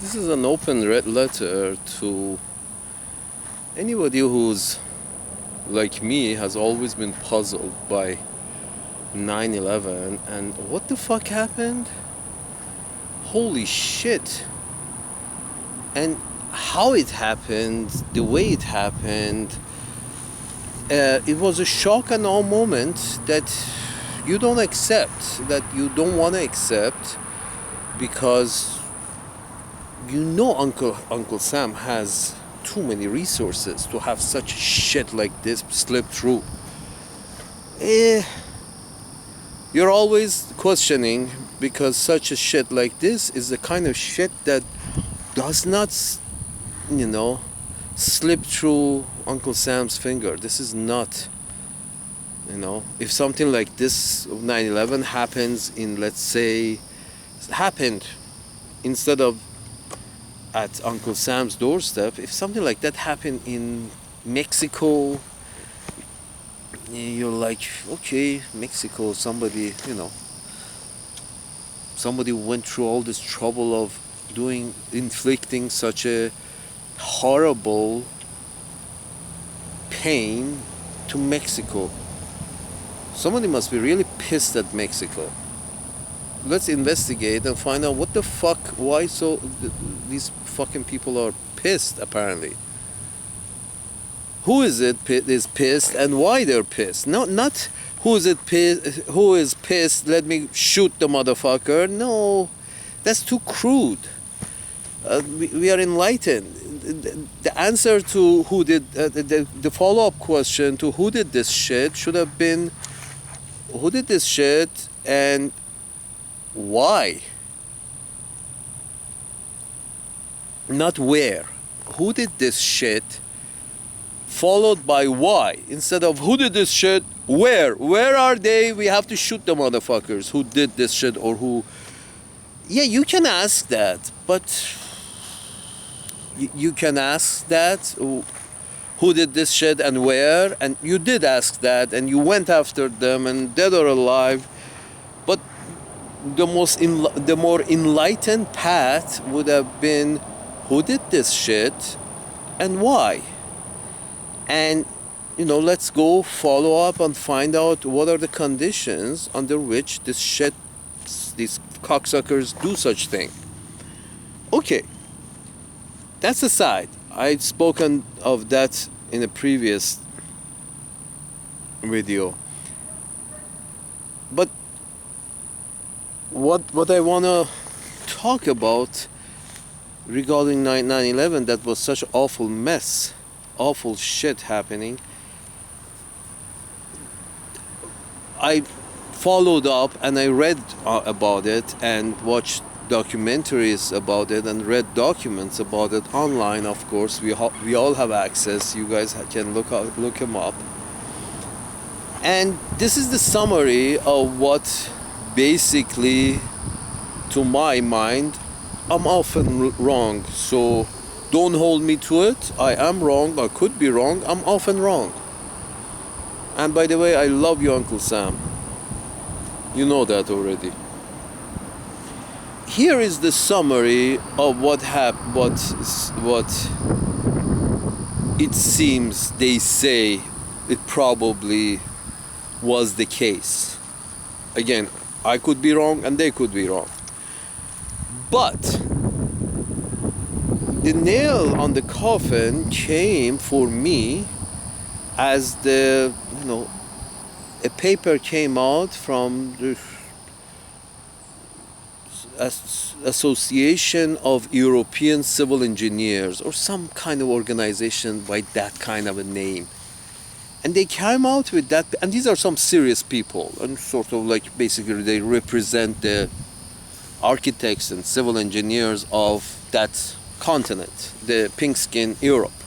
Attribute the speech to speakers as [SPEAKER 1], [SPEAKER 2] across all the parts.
[SPEAKER 1] This is an open red letter to anybody who's like me has always been puzzled by 9/11 and what the fuck happened? Holy shit. And how it happened, the way it happened, it was a shock and awe moment that you don't accept, that you don't want to accept, because you know Uncle Sam has too many resources to have such shit like this slip through. You're always questioning, because such a shit like this is the kind of shit that does not, slip through Uncle Sam's finger. This is not, if something like this, 9/11 happens in, let's say, happened instead of at Uncle Sam's doorstep, if something like that happened in Mexico, you're like, okay, Mexico, somebody went through all this trouble of inflicting such a horrible pain to Mexico. Somebody must be really pissed at Mexico. Let's investigate and find out what the fuck, why these fucking people are pissed, apparently. Who is pissed and why they're pissed? Not who is pissed, let me shoot the motherfucker. No, that's too crude. We are enlightened. The answer to who did, the follow-up question to who did this shit should have been, who did this shit and why? Not where. Who did this shit, followed by why, instead of who did this shit, where are they, we have to shoot the motherfuckers who did this shit, or who. Yeah, you can ask that, but you can ask that, who did this shit and where, and you did ask that, and you went after them, and dead or alive. But the more enlightened path would have been, who did this shit and why? And let's go follow up and find out what are the conditions under which these cocksuckers do such thing. Okay, that's aside. I've spoken of that in a previous video. But what I want to talk about regarding 9/11, that was such an awful mess, awful shit happening. I followed up and I read about it and watched documentaries about it and read documents about it online. Of course, we all have access. You guys can look them up. And this is the summary of what, basically, to my mind, I'm often wrong. So don't hold me to it. I am wrong. I could be wrong. I'm often wrong. And by the way, I love you, Uncle Sam. You know that already. Here is the summary of what it seems they say it probably was the case. Again, I could be wrong and they could be wrong. But the nail on the coffin came for me as a paper came out from the Association of European Civil Engineers, or some kind of organization by that kind of a name. And they came out with that, and these are some serious people, and sort of like basically they represent the architects and civil engineers of that continent, the pink skin Europe.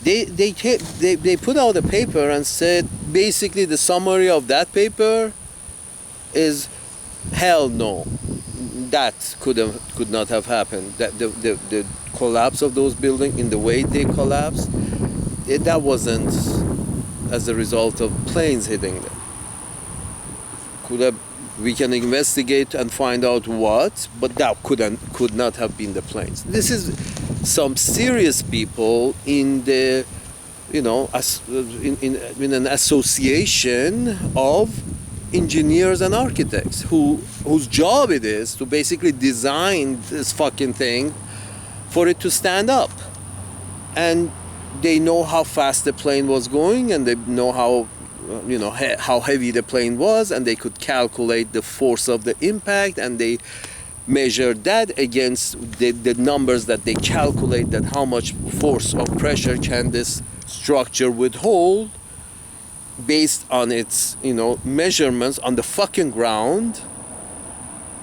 [SPEAKER 1] They put out a paper and said basically the summary of that paper is hell no, that could not have happened. That the collapse of those buildings in the way they collapsed, that wasn't as a result of planes hitting them. We can investigate and find out what, but that could not have been the planes. This is some serious people in the, in an association of engineers and architects whose job it is to basically design this fucking thing for it to stand up. And they know how fast the plane was going, and they know how heavy the plane was, and they could calculate the force of the impact, and they measured that against the numbers that they calculate, that how much force or pressure can this structure withhold based on its measurements on the fucking ground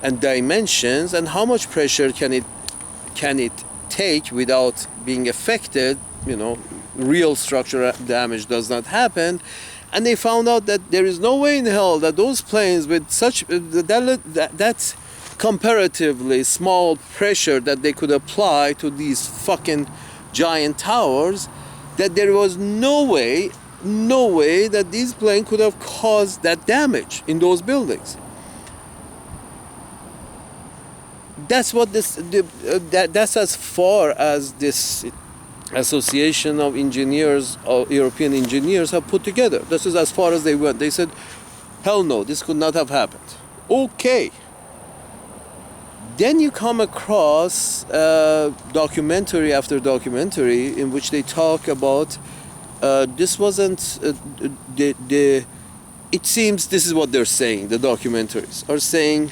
[SPEAKER 1] and dimensions, and how much pressure can it take without being affected. Real structural damage does not happen. And they found out that there is no way in hell that those planes with such that's comparatively small pressure that they could apply to these fucking giant towers, that there was no way that these planes could have caused that damage in those buildings. That's what that's as far as this Association of Engineers, European engineers, have put together. This is as far as they went. They said, hell no, this could not have happened. Okay. Then you come across documentary after documentary in which they talk about this wasn't it seems this is what they're saying. The documentaries are saying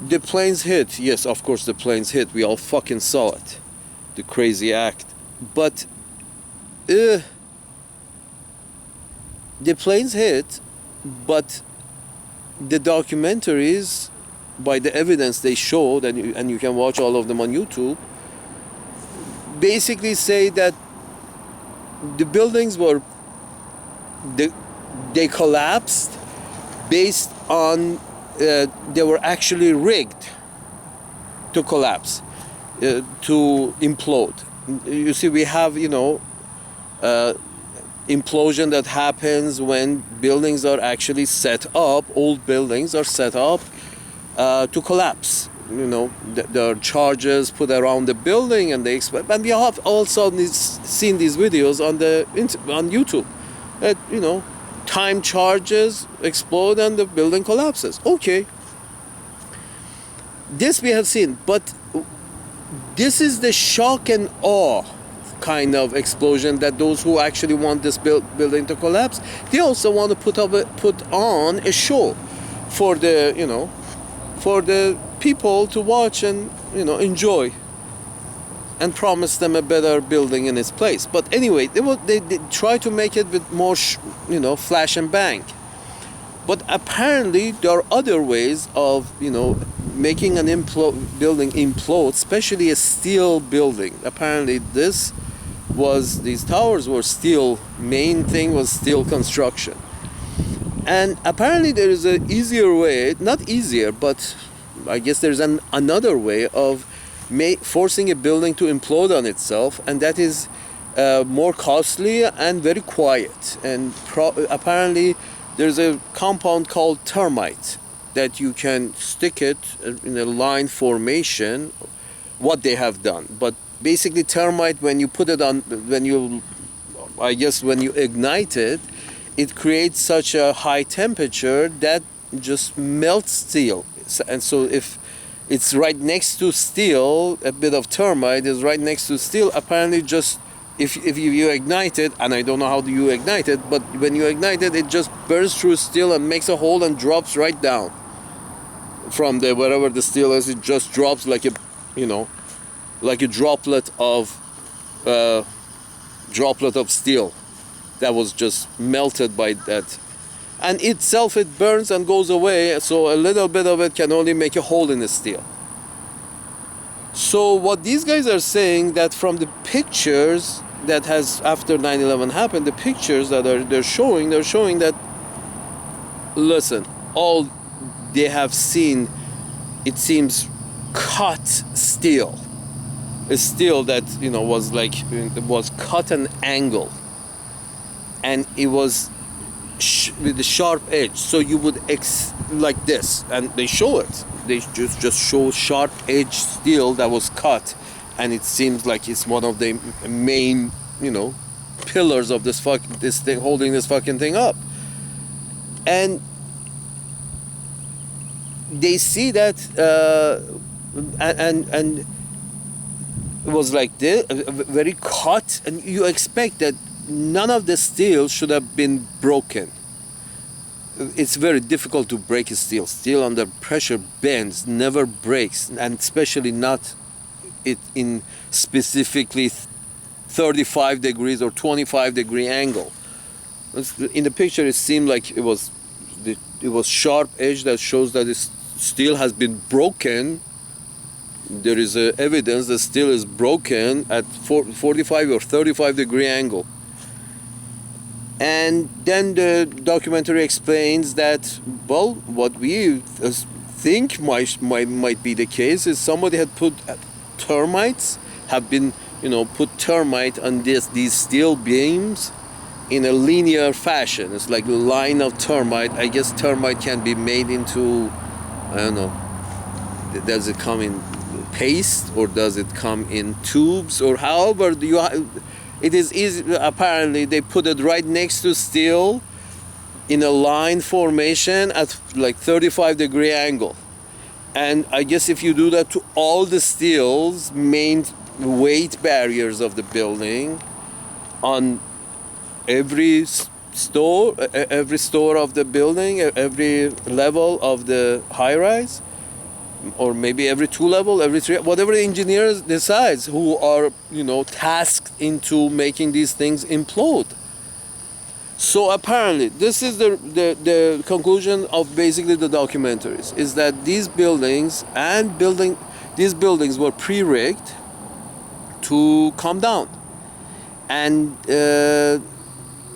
[SPEAKER 1] the planes hit. Yes, of course the planes hit. We all fucking saw it. The crazy act. But the planes hit, but the documentaries, by the evidence they showed, and you can watch all of them on YouTube, basically say that the buildings they collapsed based on they were actually rigged to collapse, to implode. You see, we have implosion that happens when buildings are actually set up. Old buildings are set up to collapse. There are charges put around the building, and they expect. And we have also seen these videos on YouTube. That time charges explode and the building collapses. Okay, this we have seen, but this is the shock and awe kind of explosion that those who actually want this building to collapse, they also want to put on a show for the for the people to watch and enjoy, and promise them a better building in its place. But anyway, they try to make it with more flash and bang. But apparently there are other ways of making an building implode, especially a steel building. Apparently these towers were steel. Main thing was steel construction. And apparently there is an easier way, not easier, but I guess there's another way of forcing a building to implode on itself, and that is more costly and very quiet. And apparently there's a compound called termite that you can stick it in a line formation, what they have done. But basically termite, when you put it on, when you ignite it, it creates such a high temperature that just melts steel. And so if it's right next to steel, a bit of termite is right next to steel, apparently just if you ignite it, and I don't know how you ignite it, but when you ignite it, it just burns through steel and makes a hole and drops right down from wherever the steel is. It just drops like a droplet of steel that was just melted by that, and itself it burns and goes away. So a little bit of it can only make a hole in the steel. So what these guys are saying, that from the pictures that has after 9/11 happened, the pictures that they're showing that, listen, all they have seen, it seems, cut steel, a steel that was cut an angle, and it was with the sharp edge, so you would like this, and they show it. They just show sharp edge steel that was cut, and it seems like it's one of the main, pillars of this thing holding this fucking thing up. And they see that, and it was like this, very cut, and you expect that none of the steel should have been broken. It's very difficult to break a steel. Steel under pressure bends, never breaks, and especially not it in specifically 35 degrees or 25-degree angle. In the picture, it seemed like it was sharp edge that shows that this steel has been broken. There is evidence that steel is broken at 45 or 35-degree angle. And then the documentary explains that, well, what we think might be the case is somebody had put termites, put termite on these steel beams in a linear fashion. It's like a line of termite. I guess termite can be made into, I don't know, does it come in paste or does it come in tubes, or however it is easy. Apparently they put it right next to steel in a line formation at like 35-degree angle. And I guess if you do that to all the steel's main weight barriers of the building on every store of the building, every level of the high rise, or maybe every 2 level, every 3, whatever the engineers decides, who are tasked into making these things implode. So apparently this is the conclusion of basically the documentaries, is that these buildings were pre-rigged to come down and to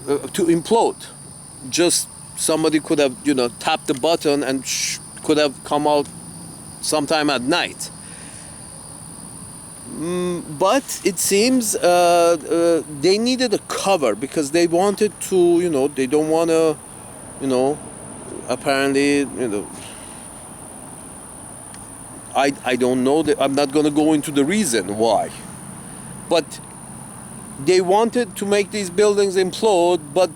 [SPEAKER 1] implode. Just somebody could have tapped the button and could have come out sometime at night. But it seems they needed a cover because they wanted to, they don't want to, apparently, I don't know, I'm not going to go into the reason why. But they wanted to make these buildings implode, but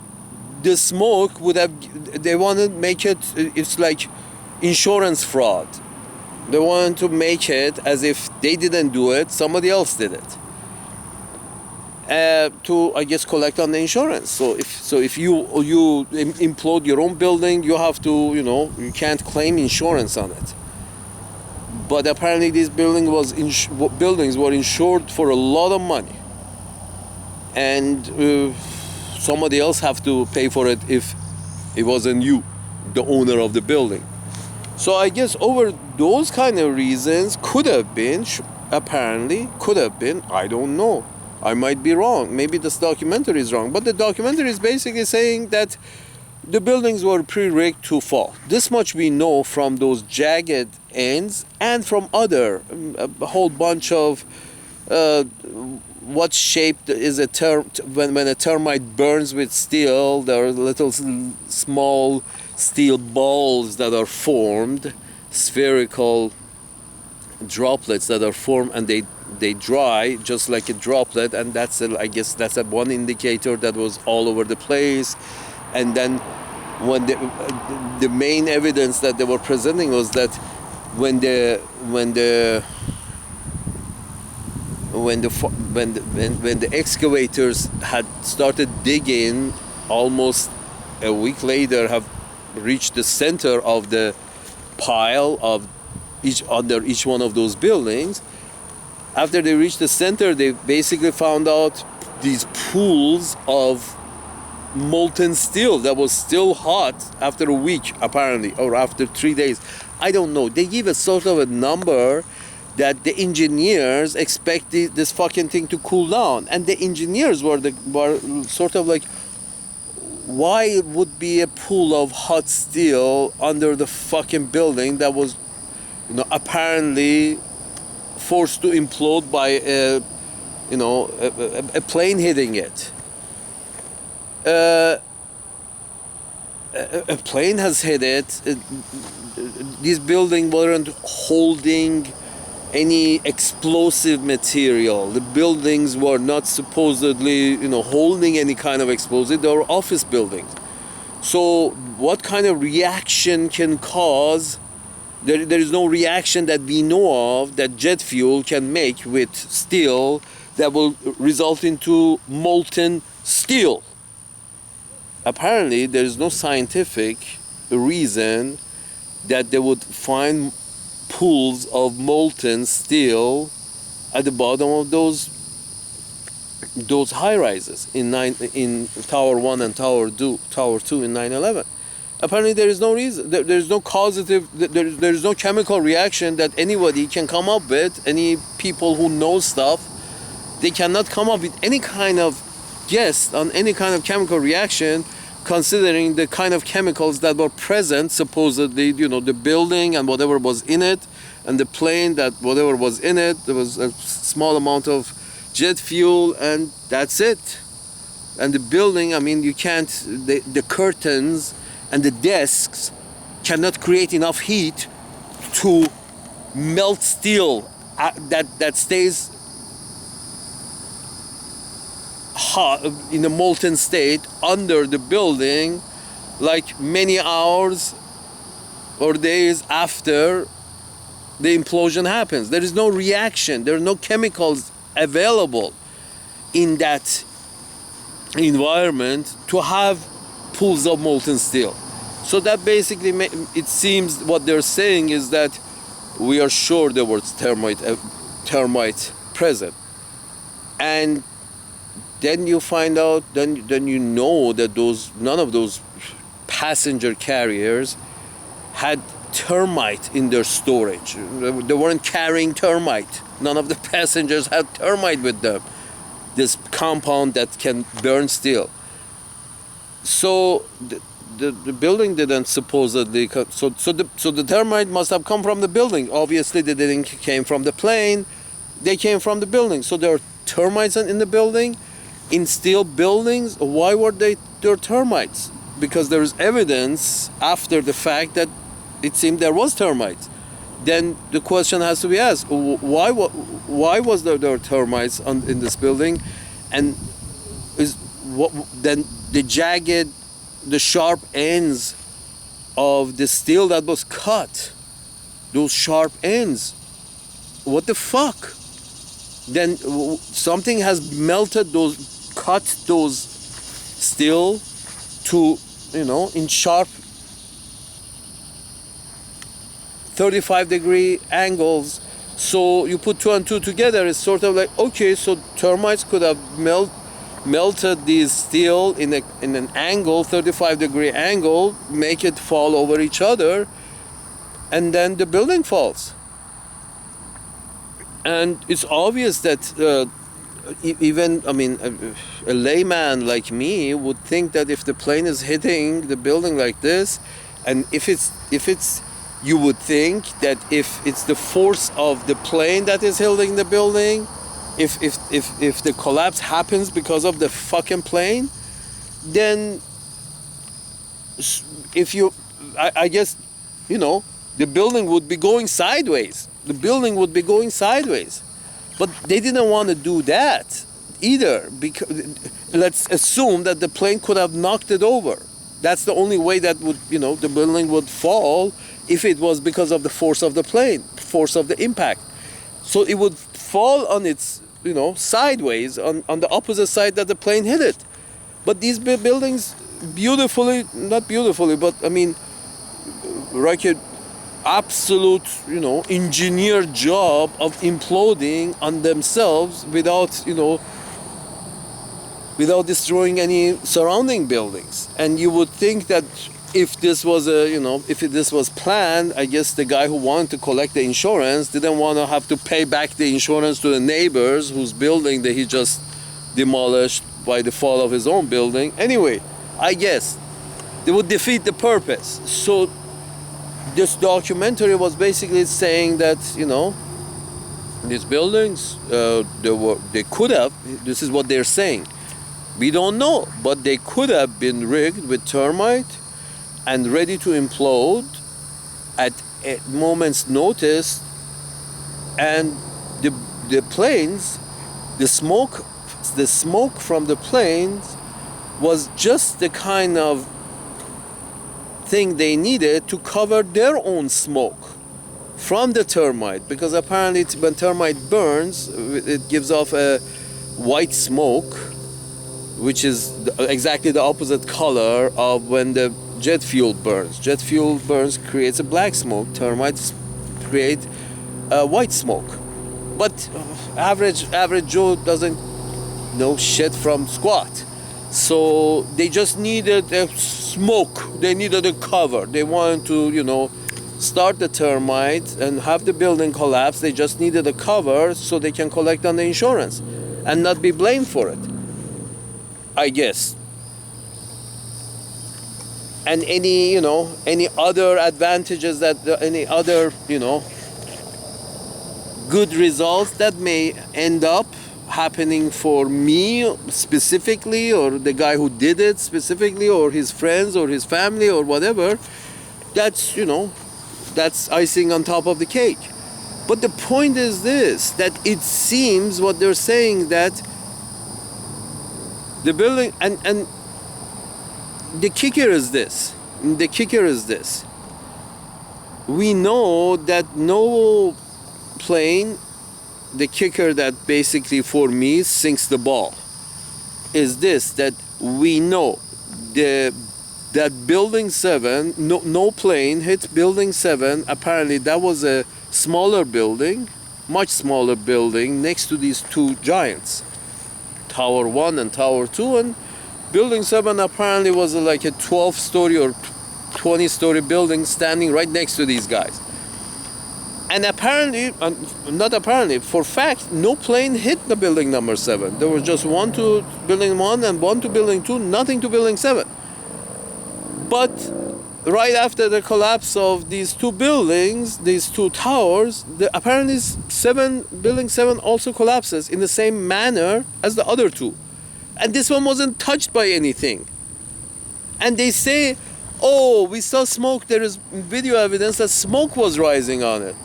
[SPEAKER 1] the smoke they wanted to make it's like insurance fraud. They wanted to make it as if they didn't do it, somebody else did it. To, I guess, collect on the insurance. So if you implode your own building, you have to, you can't claim insurance on it. But apparently these buildings were insured for a lot of money. And somebody else have to pay for it if it wasn't you, the owner of the building. So I guess over those kind of reasons could have been, I don't know. I might be wrong. Maybe this documentary is wrong. But the documentary is basically saying that the buildings were pre-rigged to fall. This much we know from those jagged ends and from a whole bunch of what shape is a when a termite burns with steel, there are little small steel balls that are formed, spherical droplets that are formed, and they dry just like a droplet, and I guess that's one indicator that was all over the place. And then when the main evidence that they were presenting was that when the excavators had started digging, almost a week later have reached the center of the pile of under each one of those buildings. After they reached the center, they basically found out these pools of molten steel that was still hot after a week, apparently, or after 3 days. I don't know. They give a sort of a number that the engineers expect this fucking thing to cool down, and the engineers were sort of like, why would be a pool of hot steel under the fucking building that was, apparently forced to implode by a plane hitting it? a plane has hit it. These buildings weren't holding any explosive material. The buildings were not supposedly, holding any kind of explosive. They were office buildings. So what kind of reaction can cause? There is no reaction that we know of that jet fuel can make with steel that will result into molten steel. Apparently, there is no scientific reason that they would find pools of molten steel at the bottom of those high rises in Tower 1 and Tower 2 in 9/11. Apparently there is no reason, there is no causative, there is no chemical reaction that anybody can come up with. Any people who know stuff, they cannot come up with any kind of guess on any kind of chemical reaction, considering the kind of chemicals that were present, supposedly, the building and whatever was in it, and the plane that whatever was in it, there was a small amount of jet fuel, and that's it. And the building, I mean, you can't, the curtains and the desks cannot create enough heat to melt steel that stays hot in a molten state under the building like many hours or days after the implosion happens. There is no reaction, there are no chemicals available in that environment to have pools of molten steel. So that basically, it seems what they're saying is that we are sure there was termite present. And then you find out, then you know that none of those passenger carriers had termite in their storage. They weren't carrying termite. None of the passengers had termite with them. This compound that can burn steel. So the building didn't supposedly. So the termite must have come from the building. Obviously, they didn't came from the plane. They came from the building. So there are termites in the building, in steel buildings. Why were there termites? Because there is evidence after the fact that it seemed there was termites. Then the question has to be asked: why was there termites in this building, and then the sharp ends of the steel that was cut, those sharp ends, what the fuck? Then something has melted cut those steel to, in sharp 35-degree angles. So you put two and two together, it's sort of like, okay, so termites could have melted these steel in an angle, 35-degree angle, make it fall over each other, and then the building falls. And it's obvious that a layman like me would think that if the plane is hitting the building like this, and if it's you would think that if it's the force of the plane that is hitting the building, if the collapse happens because of the fucking plane, then I guess, the building would be going sideways. The building would be going sideways. But they didn't want to do that either, because let's assume that the plane could have knocked it over. That's the only way that would, the building would fall, if it was because of the force of the plane, force of the impact. So it would fall on its, sideways, on the opposite side that the plane hit it. But these buildings not beautifully, but like an absolute, engineered job of imploding on themselves without destroying any surrounding buildings. And you would think that if this was planned, I guess the guy who wanted to collect the insurance didn't want to have to pay back the insurance to the neighbors whose building that he just demolished by the fall of his own building. Anyway, I guess they would defeat the purpose. So this documentary was basically saying that, these buildings, they could have, this is what they're saying. We don't know, but they could have been rigged with termite and ready to implode at a moment's notice, and the planes, the smoke from the planes was just the kind of thing they needed to cover their own smoke from the termite, because apparently when termite burns, it gives off a white smoke, which is exactly the opposite color of when the jet fuel burns. Jet fuel burns creates a black smoke. Termites create a white smoke. But average Joe doesn't know shit from squat. So they just needed a smoke. They needed a cover. They wanted to, start the termite and have the building collapse. They just needed a cover so they can collect on the insurance and not be blamed for it, I guess. And any other advantages any other, good results that may end up happening for me specifically, or the guy who did it specifically, or his friends or his family or whatever, that's icing on top of the cake. But the point is this, that it seems what they're saying, that the building, and the kicker is this, we know that no plane, the kicker that basically for me sinks the ball is this, that we know that building 7, no plane hit building 7. Apparently that was a smaller building, much smaller building next to these two giants, Tower 1 and Tower 2, and building 7 apparently was like a 12-story or 20-story building standing right next to these guys. And apparently, not apparently, for fact, no plane hit the building number 7. There was just one to building 1 and one to building 2, nothing to building 7. But right after the collapse of these two buildings, these two towers, apparently building 7 also collapses in the same manner as the other two. And this one wasn't touched by anything. And they say, oh, we saw smoke. There is video evidence that smoke was rising on it.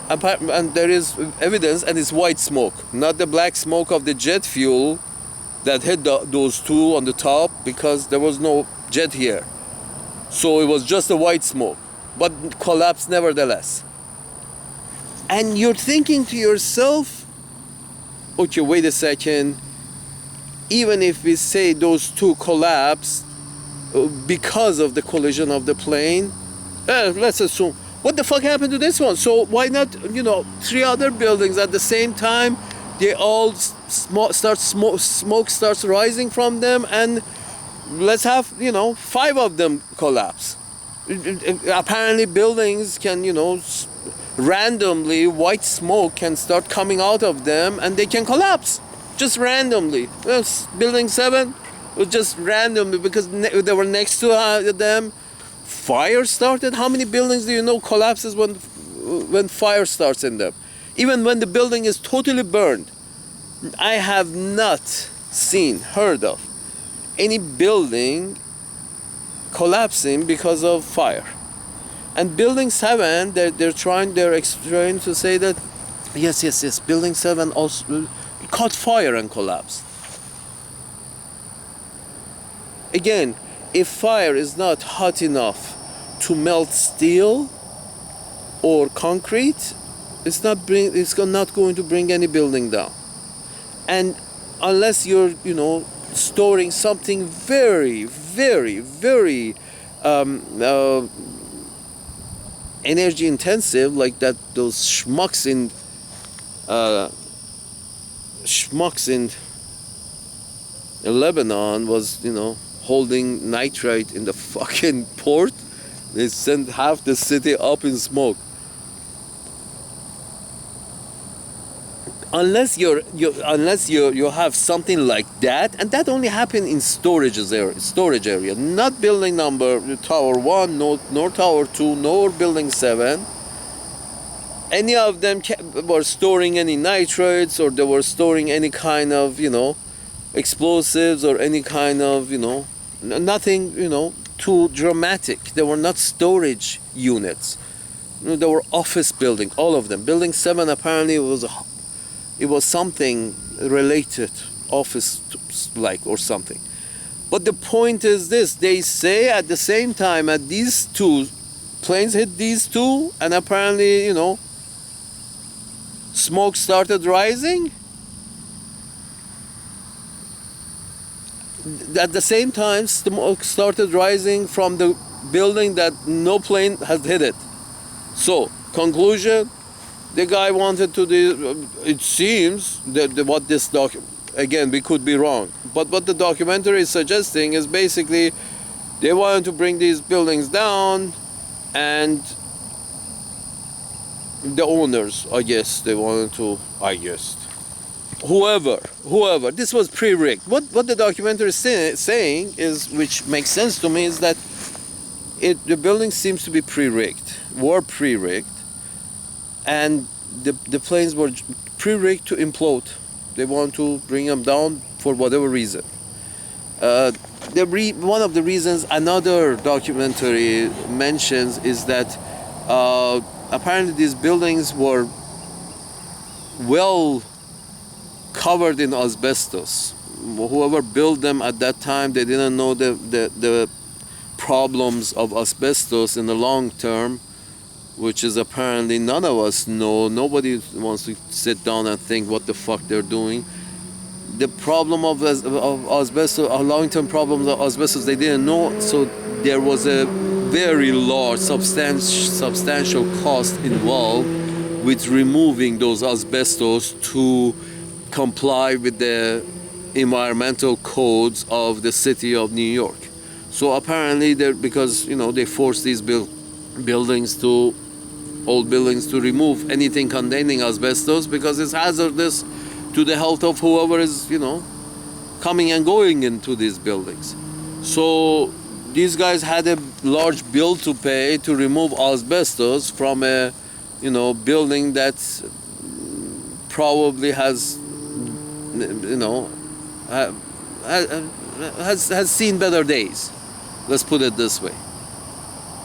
[SPEAKER 1] And there is evidence, and it's white smoke, not the black smoke of the jet fuel that hit those two on the top, because there was no jet here. So it was just a white smoke, but collapsed nevertheless. And you're thinking to yourself, okay, wait a second, even if we say those two collapsed because of the collision of the plane, let's assume, what the fuck happened to this one? So why not, 3 other buildings at the same time, they all smoke starts rising from them, and let's have, 5 of them collapse. Apparently buildings can, randomly, white smoke can start coming out of them and they can collapse just randomly. Building 7 was just randomly because they were next to them. Fire started. How many buildings do you know collapses when fire starts in them? Even when the building is totally burned. I have not heard of any building collapsing because of fire. And building 7, they're trying to say that yes, building 7 also caught fire and collapsed. Again, if fire is not hot enough to melt steel or concrete, it's not going to bring any building down. And unless you're, storing something very, very, very energy intensive, like those schmucks in Lebanon was, holding nitrate in the fucking port. They sent half the city up in smoke. Unless you have something like that, and that only happened in storage area, not building number Tower 1, nor Tower 2, nor building 7. Any of them were storing any nitrates, or they were storing any kind of, explosives, or any kind of, nothing, too dramatic. They were not storage units. They were office building, all of them. Building 7 apparently it was something related, office like or something. But the point is this: they say at the same time, at these two planes hit these two, and apparently, smoke started rising. At the same time, smoke started rising from the building that no plane has hit it. So, conclusion, the guy wanted to do, it seems that what this again, we could be wrong, but what the documentary is suggesting is basically they wanted to bring these buildings down, and the owners, whoever, this was pre-rigged. What the documentary is saying is, which makes sense to me, is that the building seems to be were pre-rigged, and the planes were pre-rigged to implode. They want to bring them down for whatever reason. One of the reasons another documentary mentions is that apparently these buildings were well covered in asbestos. Whoever built them at that time, they didn't know the problems of asbestos in the long term, which is apparently none of us know. Nobody wants to sit down and think what the fuck they're doing. The problem of asbestos, long-term problems of asbestos, they didn't know. So there was a very large, substantial cost involved with removing those asbestos to comply with the environmental codes of the city of New York. So apparently, because they forced these old buildings to remove anything containing asbestos because it's hazardous to the health of whoever is coming and going into these buildings. So these guys had a large bill to pay to remove asbestos from a building that probably has has seen better days. Let's put it this way.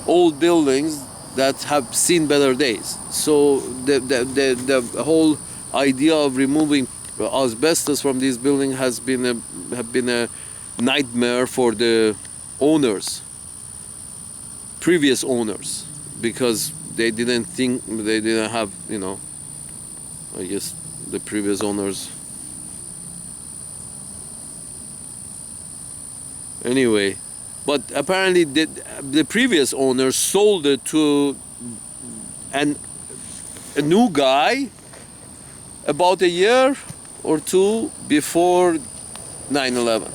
[SPEAKER 1] Old buildings that have seen better days. So the whole idea of removing asbestos from these buildings have been a nightmare for the owners, previous owners, because they didn't have, I guess the previous owners. Anyway, but apparently the previous owners sold it to a new guy about a year or two before 9/11.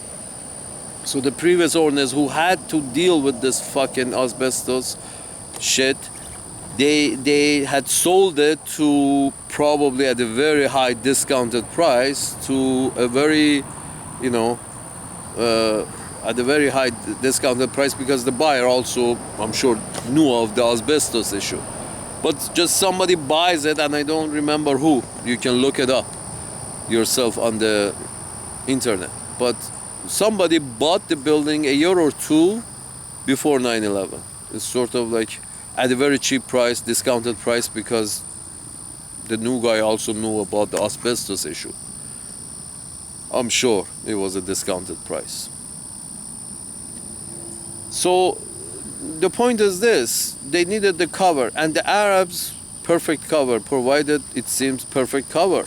[SPEAKER 1] So the previous owners who had to deal with this fucking asbestos shit, they had sold it to probably at a very high discounted price to a very, at a very high discounted price, because the buyer also, I'm sure, knew of the asbestos issue. But just somebody buys it, and I don't remember who. You can look it up yourself on the internet. But somebody bought the building a year or two before 9/11. It's sort of like at a very cheap price, discounted price, because the new guy also knew about the asbestos issue. I'm sure it was a discounted price. So the point is this: they needed the cover, and the Arabs, perfect cover, provided, it seems, perfect cover.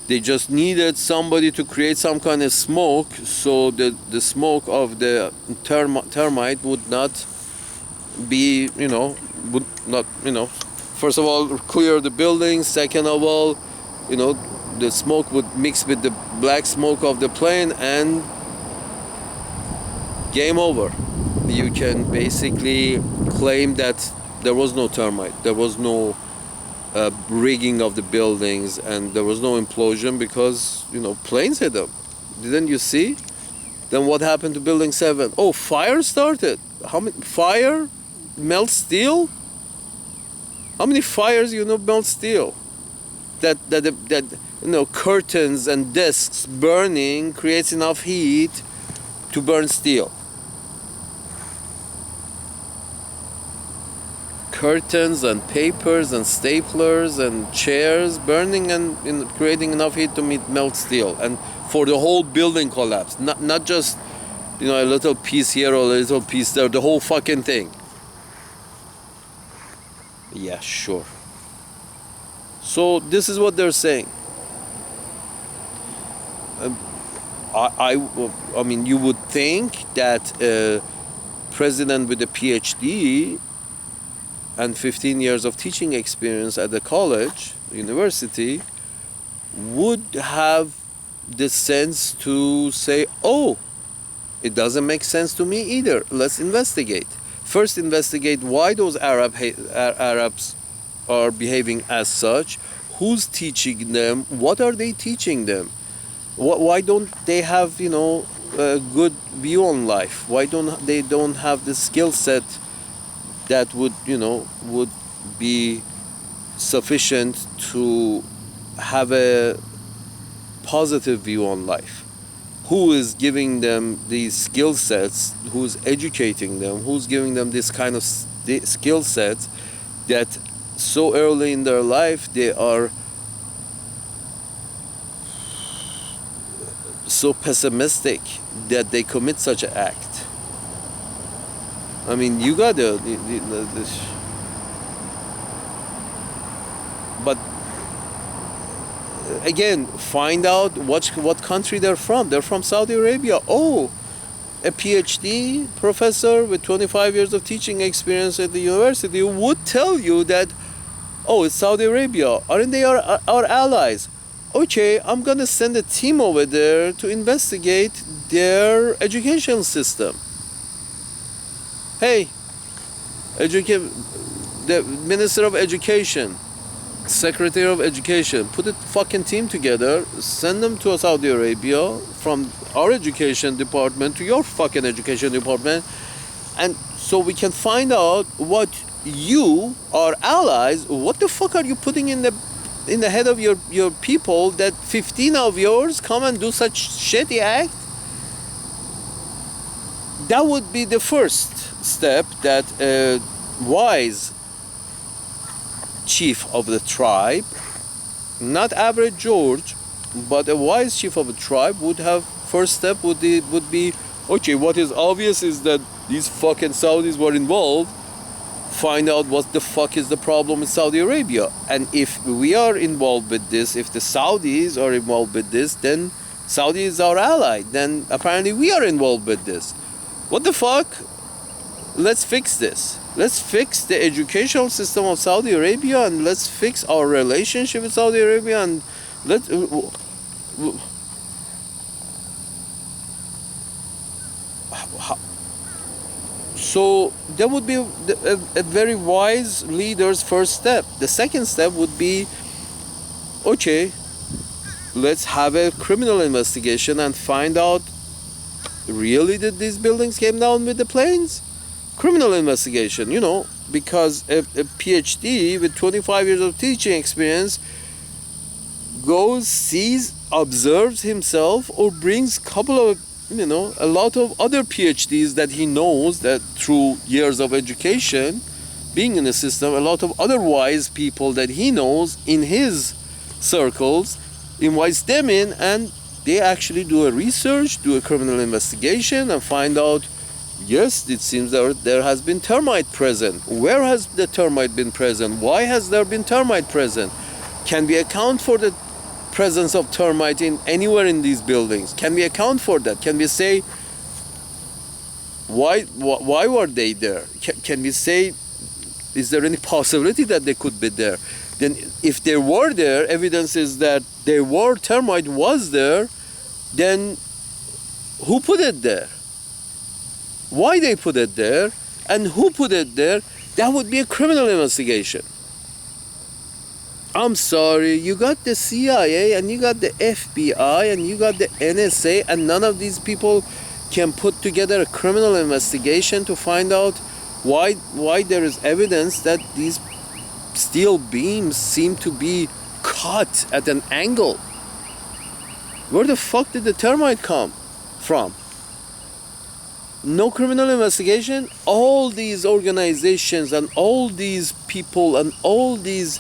[SPEAKER 1] They just needed somebody to create some kind of smoke, so that the smoke of the termite would not be, first of all, clear the building. Second of all, the smoke would mix with the black smoke of the plane, and game over. You can basically claim that there was no termite, there was no rigging of the buildings, and there was no implosion because planes hit them. Didn't you see? Then what happened to building 7? Oh, fire started. How many fire melts steel? How many fires melt steel? That curtains and desks burning creates enough heat to burn steel. curtains and papers and staplers and chairs burning and creating enough heat to melt steel, and for the whole building collapse, not just a little piece here or a little piece there, the whole fucking thing. Yeah, sure. So this is what they're saying. I mean, you would think that a president with a PhD and 15 years of teaching experience at the college, university, would have the sense to say, oh, it doesn't make sense to me either. Let's investigate. First, investigate why those Arabs are behaving as such. Who's teaching them? What are they teaching them? Why don't they have, a good view on life? Why don't they have the skill set that would be sufficient to have a positive view on life? Who is giving them these skill sets? Who's educating them? Who's giving them this kind of skill sets that so early in their life they are so pessimistic that they commit such an act? I mean, you gotta, but again, find out what country they're from. They're from Saudi Arabia. Oh, a PhD professor with 25 years of teaching experience at the university would tell you that, oh, it's Saudi Arabia. Aren't they our allies? Okay, I'm gonna send a team over there to investigate their education system. Hey, the Minister of Education, Secretary of Education, put a fucking team together, send them to Saudi Arabia from our education department to your fucking education department, and so we can find out what you, our allies, what the fuck are you putting in the head of your people that 15 of yours come and do such shitty act? That would be the first step that a wise chief of the tribe, not average George, but a wise chief of a tribe would have. First step would be okay, what is obvious is that these fucking Saudis were involved. Find out what the fuck is the problem in Saudi Arabia, and if we are involved with this, if the Saudis are involved with this, then Saudi is our ally, then apparently we are involved with this. What the fuck? Let's fix this. Let's fix the educational system of Saudi Arabia, and let's fix our relationship with Saudi Arabia, and so that would be a very wise leader's first step. The second step would be, okay, let's have a criminal investigation and find out really that these buildings came down with the planes. Criminal investigation, because a PhD with 25 years of teaching experience goes, sees, observes himself, or brings a lot of other PhDs that he knows that through years of education, being in the system, a lot of other wise people that he knows in his circles, invites them in, and they actually do a research, do a criminal investigation, and find out, yes, it seems that there has been termite present. Where has the termite been present? Why has there been termite present? Can we account for the presence of termite anywhere in these buildings? Can we account for that? Can we say why were they there? Can we say, is there any possibility that they could be there? Then if they were there, evidence is that termite was there, then who put it there? Why they put it there, and who put it there? That would be a criminal investigation. I'm sorry, you got the CIA and you got the FBI and you got the NSA, and none of these people can put together a criminal investigation to find out why there is evidence that these steel beams seem to be cut at an angle. Where the fuck did the termite come from? No criminal investigation. All these organizations and all these people and all these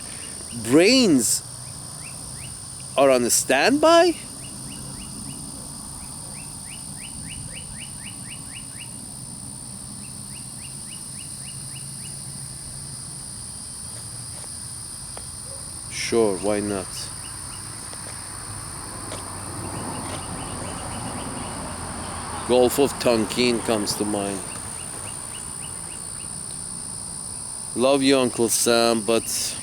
[SPEAKER 1] brains are on standby. Sure, why not? Gulf of Tonkin comes to mind. Love you, Uncle Sam, but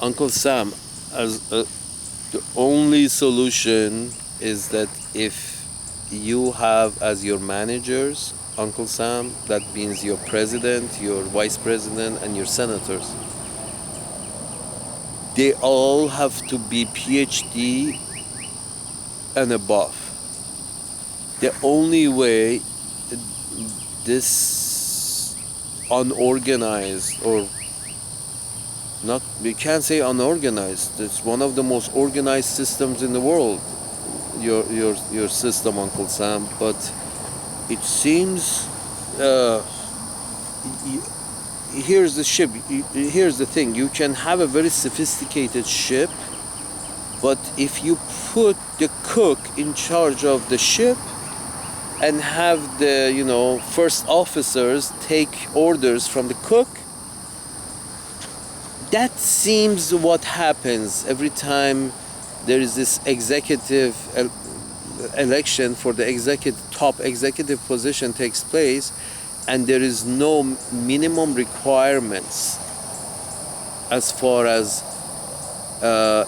[SPEAKER 1] Uncle Sam, as the only solution is that if you have as your managers, Uncle Sam, that means your president, your vice president, and your senators. They all have to be PhD and above. The only way this unorganized, or not, we can't say unorganized, it's one of the most organized systems in the world, your system, Uncle Sam, but it seems here's the ship. Here's the thing. You can have a very sophisticated ship, but if you put the cook in charge of the ship and have the first officers take orders from the cook, that seems what happens every time there is this executive election for the top executive position takes place, and there is no minimum requirements as far as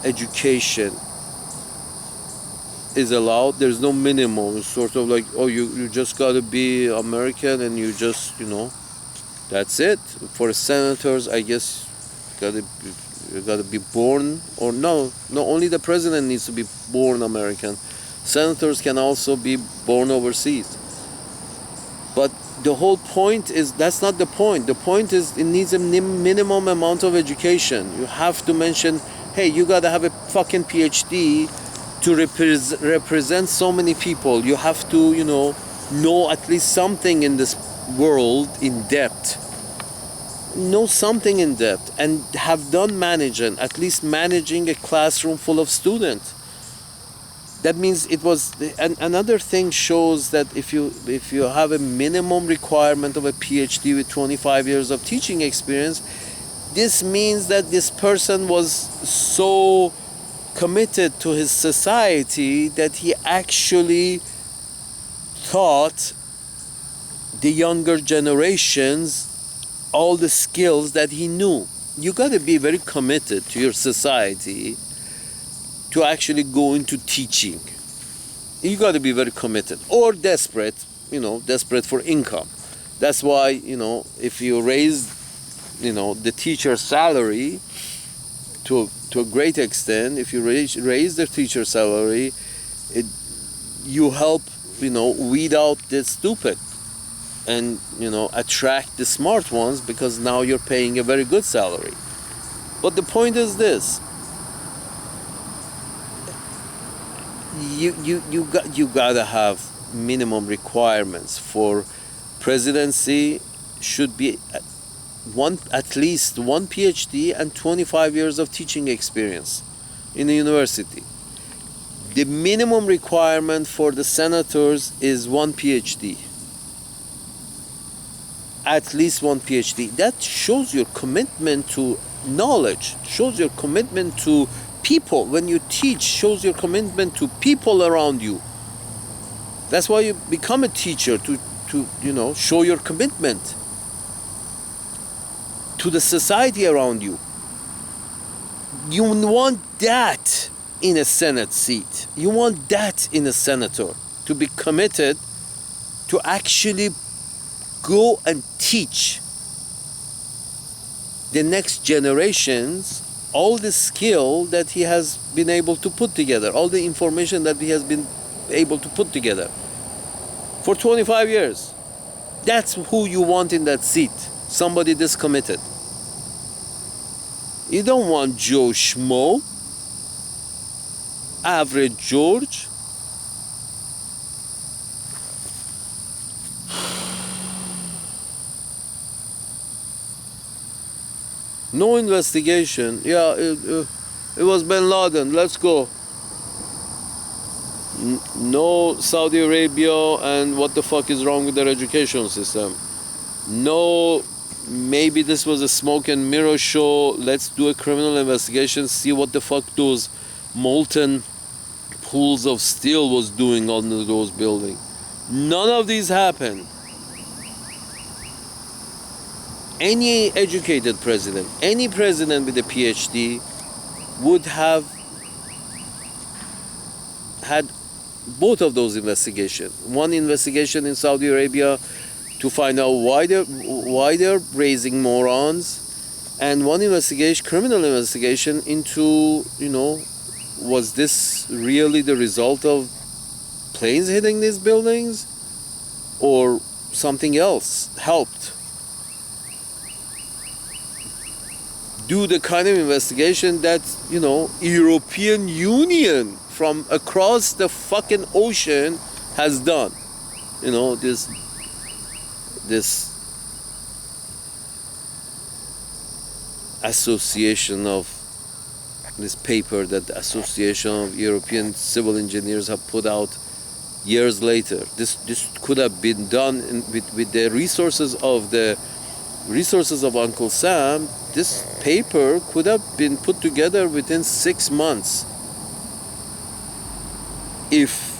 [SPEAKER 1] education is allowed. There's no minimum. It's sort of like, oh, you just got to be American and you just, that's it. For senators, I guess you got to be born, or no, only the president needs to be born American. Senators can also be born overseas. But the whole point is, that's not the point. The point is it needs a minimum amount of education. You have to mention, hey, you got to have a fucking PhD to represent so many people. You have to, know at least something in this world in depth. Know something in depth and have done managing, at least managing a classroom full of students. That means it was, and another thing shows that if you have a minimum requirement of a PhD with 25 years of teaching experience, this means that this person was so committed to his society that he actually taught the younger generations all the skills that he knew. You got to be very committed to your society to actually go into teaching. You got to be very committed, or desperate for income. That's why, if you raise, the teacher's salary to a great extent, if you raise the teacher salary, you help, weed out the stupid and, attract the smart ones, because now you're paying a very good salary. But the point is this. You gotta have minimum requirements for presidency. Should be at least one PhD and 25 years of teaching experience in the university. The minimum requirement for the senators is one PhD. At least one PhD. That shows your commitment to knowledge, shows your commitment to people. When you teach, shows your commitment to people around you. That's why you become a teacher, to show your commitment to the society around you. You want that in a Senate seat. You want that in a senator, to be committed to actually go and teach the next generations all the skill that he has been able to put together, all the information that he has been able to put together for 25 years. That's who you want in that seat, somebody this committed. You don't want Joe Schmo, average George, No investigation. Yeah, it was Bin Laden. Let's go. No Saudi Arabia and what the fuck is wrong with their education system. No, maybe this was a smoke and mirror show. Let's do a criminal investigation, see what the fuck those molten pools of steel was doing under those buildings. None of these happened. Any educated president, any president with a PhD would have had both of those investigations. One investigation in Saudi Arabia to find out why they're raising morons, and one investigation, criminal investigation into, was this really the result of planes hitting these buildings, or something else helped? Do the kind of investigation that, European Union from across the fucking ocean has done. This association of this paper that the Association of European Civil Engineers have put out years later. This could have been done with the resources of Uncle Sam. This paper could have been put together within 6 months if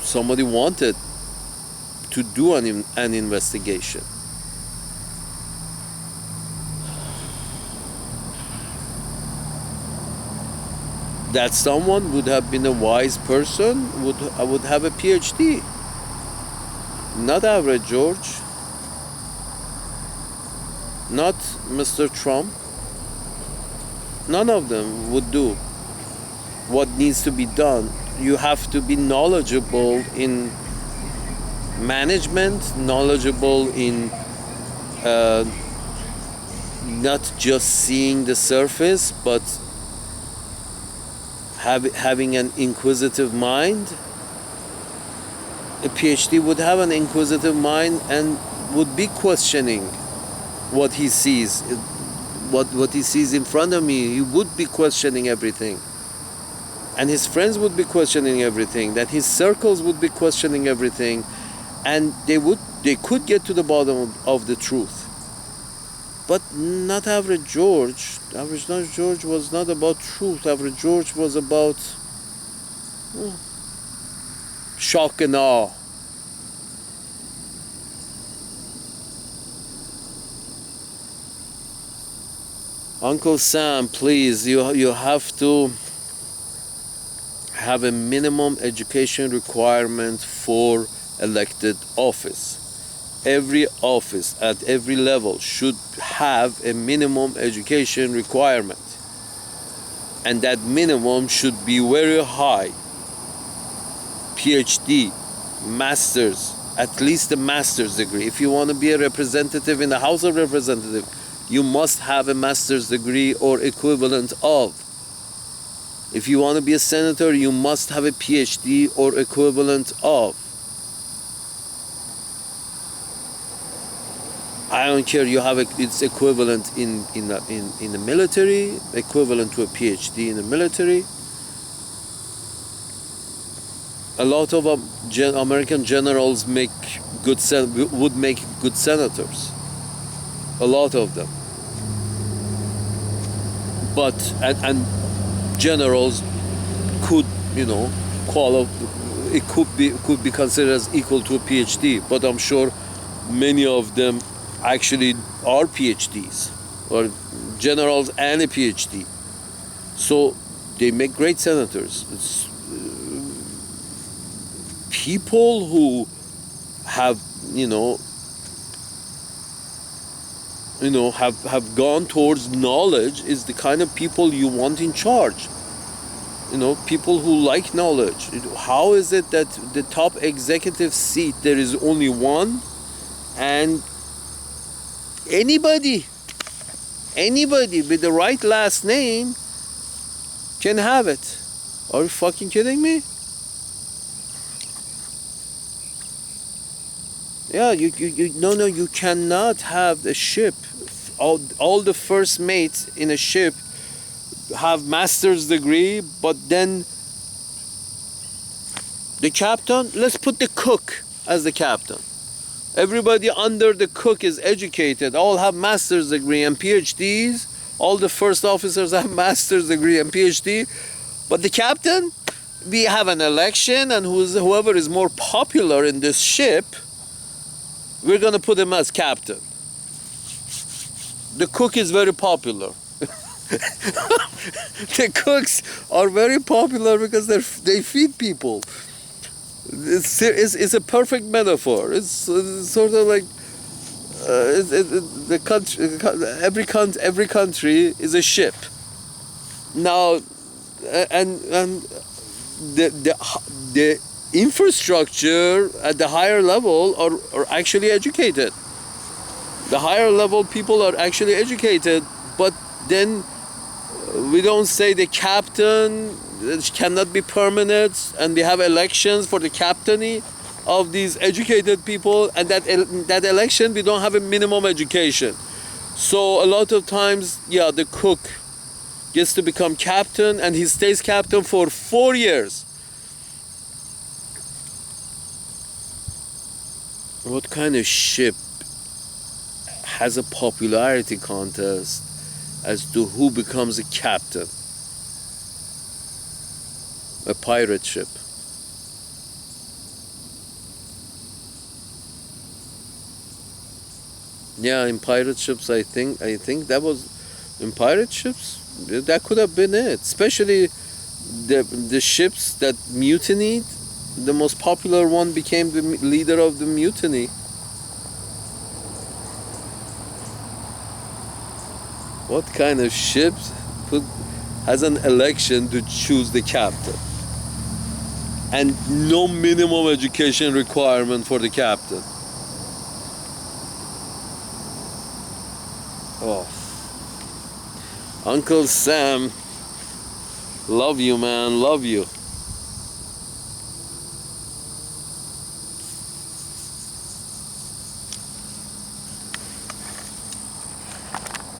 [SPEAKER 1] somebody wanted to do an investigation. That someone would have been a wise person, would have a PhD. Not average George. Not Mr. Trump. None of them would do what needs to be done. You have to be knowledgeable in management, knowledgeable in not just seeing the surface, but having an inquisitive mind. A PhD would have an inquisitive mind and would be questioning what he sees, what he sees in front of me. He would be questioning everything, and his friends would be questioning everything. That his circles would be questioning everything, and they could get to the bottom of the truth. But not average George. Average George was not about truth. Average George was about shock and awe. Uncle Sam, please, you have to have a minimum education requirement for elected office. Every office at every level should have a minimum education requirement. And that minimum should be very high. PhD, master's, at least a master's degree. If you want to be a representative in the House of Representatives, you must have a master's degree or equivalent of. If you want to be a senator, you must have a PhD or equivalent of. I don't care. You have it's equivalent in the military, equivalent to a PhD in the military. A lot of American generals would make good senators. A lot of them. But and generals could it could be considered as equal to a PhD. But I'm sure many of them actually are PhDs or generals and a PhD. So they make great senators. It's, people who have have gone towards knowledge is the kind of people you want in charge. People who like knowledge. How is it that the top executive seat there is only one, and anybody with the right last name can have it? Are you fucking kidding me? Yeah, no, you cannot have the ship. All the first mates in a ship have master's degree, but then the captain, let's put the cook as the captain. Everybody under the cook is educated, all have master's degree and PhDs. All the first officers have master's degree and PhD. But the captain, we have an election, and whoever is more popular in this ship, we're gonna put him as captain. The cook is very popular. The cooks are very popular because they feed people. It's a perfect metaphor. It's sort of like the country. Every country is a ship. Now, and the infrastructure at the higher level are actually educated. The higher level people are actually educated, but then we don't say the captain cannot be permanent, and we have elections for the captainy of these educated people, and that election we don't have a minimum education. So a lot of times, yeah, the cook gets to become captain, and he stays captain for 4 years. What kind of ship has a popularity contest as to who becomes a captain? A pirate ship. Yeah, in pirate ships, I think that was in pirate ships. That could have been it. Especially the ships that mutinied. The most popular one became the leader of the mutiny. What kind of ship has an election to choose the captain? And no minimum education requirement for the captain. Oh. Uncle Sam, love you, man, love you.